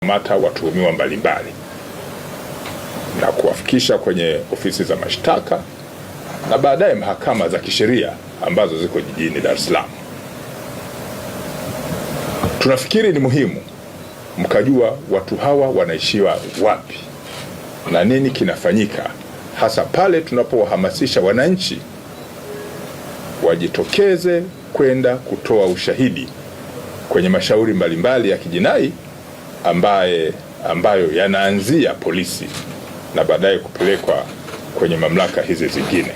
kuwakamata watuhumiwa mbalimbali na kuwafikisha kwenye ofisi za mashtaka na baadaye mahakama za kisheria ambazo ziko jijini Dar es Salaam. Tunafikiri ni muhimu mkajua watu hawa wanaishiwa wapi na nini kinafanyika, hasa pale tunapowahamasisha wananchi wajitokeze kwenda kutoa ushahidi kwenye mashauri mbalimbali ya kijinai ambayo yanaanzia polisi na baadaye kupelekwa kwenye mamlaka hizi zingine.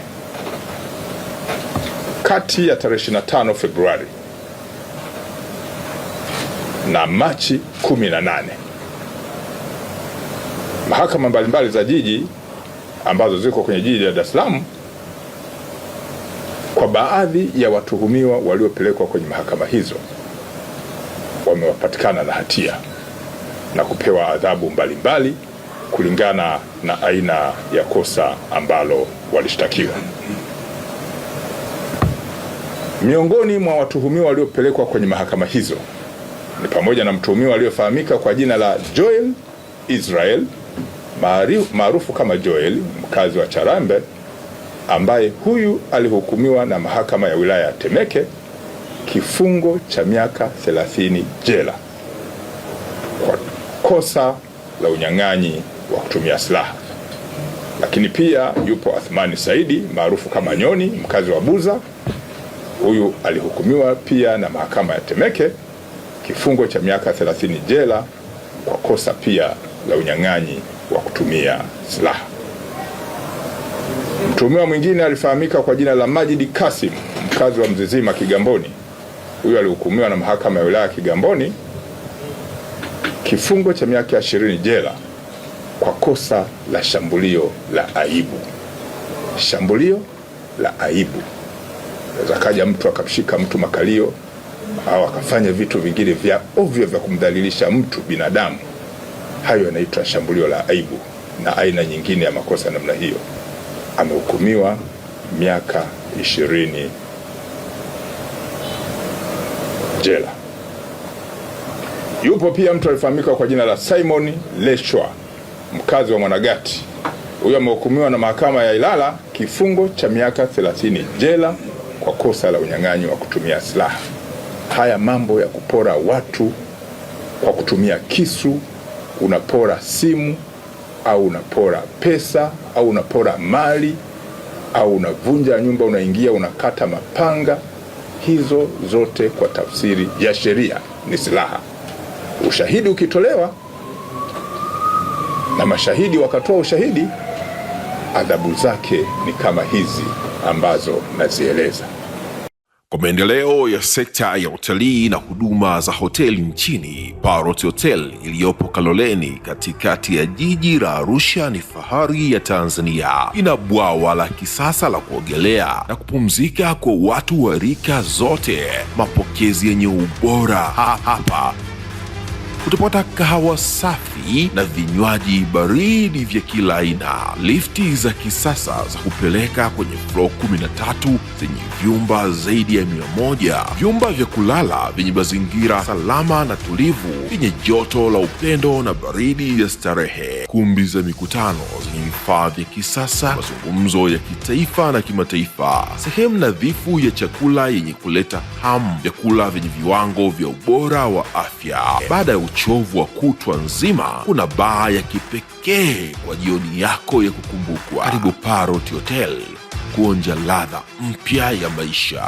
Kati ya tarehe 25 Februari na Machi 18, mahakama mbalimbali za jiji ambazo ziko kwenye jiji la Dar es Salaam, kwa baadhi ya watuhumiwa waliopelekwa kwenye mahakama hizo wamepatikana na hatia na kupewa adhabu mbalimbali kulingana na aina ya kosa ambalo walishtakiwa. Miongoni mwa watuhumiwa waliopelekwa kwenye mahakama hizo ni pamoja na mtuhumiwa aliyofahamika kwa jina la Joel Israel maarufu kama Joel, mkazi wa Charambe, ambaye huyu alihukumiwa na mahakama ya wilaya ya Temeke kifungo cha miaka 30 jela kwa kosa la unyang'anyi wa kutumia silaha. Lakini pia yupo Athmani Saidi maarufu kama Nyoni, mkazi wa Buza. Huyu alihukumiwa pia na mahakama ya Temeke kifungo cha miaka 30 jela kwa kosa pia la unyang'anyi wa kutumia silaha. Mtuhumiwa mwingine alifahamika kwa jina la Majid Kasim, mkazi wa Mzizima Kigamboni. Huyu alihukumiwa na mahakama ya wilaya Kigamboni kifungo cha miaka 20 jela kwa kosa la shambulio la aibu. Shambulio la aibu. Kaja mtu akamshika mtu makalio au akafanya vitu vingine vya ovyo vya kumdhalilisha mtu binadamu. Hayo yanaitwa shambulio la aibu, na aina nyingine ya makosa namna hiyo amehukumiwa miaka 20 jela. Yupo pia mtu alifahamika kwa jina la Simon Leshwa, mkazi wa Mwanagati. Huyo amehukumiwa na mahakama ya Ilala kifungo cha miaka 30 jela kwa kosa la unyang'anyi wa kutumia silaha. Haya mambo ya kupora watu kwa kutumia kisu, unapora simu au unapora pesa au unapora mali au unavunja nyumba, unaingia unakata mapanga, hizo zote kwa tafsiri ya sheria ni silaha. Ushahidi ukitolewa na mashahidi wakatoa ushahidi, adhabu zake ni kama hizi ambazo nazieleza. Kwa maendeleo ya sekta ya utalii na huduma za hoteli nchini, Parrot Hotel iliyopo Kaloleni katikati ya jiji la Arusha ni fahari ya Tanzania. Ina bwawa la kisasa la kuogelea na kupumzika kwa watu wa rika zote, mapokezi yenye ubora. Hapa utapata kahawa safi na vinywaji baridi vya kila aina, lifti za kisasa za kupeleka kwenye floor 13 zenye vyumba zaidi ya 100, vyumba vya kulala vyenye mazingira salama na tulivu, vyenye joto la upendo na baridi ya starehe, kumbi za mikutano zenye vifaa vya kisasa, mazungumzo ya kitaifa na kimataifa, sehemu nadhifu ya chakula yenye kuleta hamu, vyakula vyenye viwango vya ubora wa afya. Baada ya uchovu wa kutwa nzima, kuna baa ya kipekee kwa jioni yako ya kukumbukwa. Karibu Parrot Hotel kuonja ladha mpya ya maisha.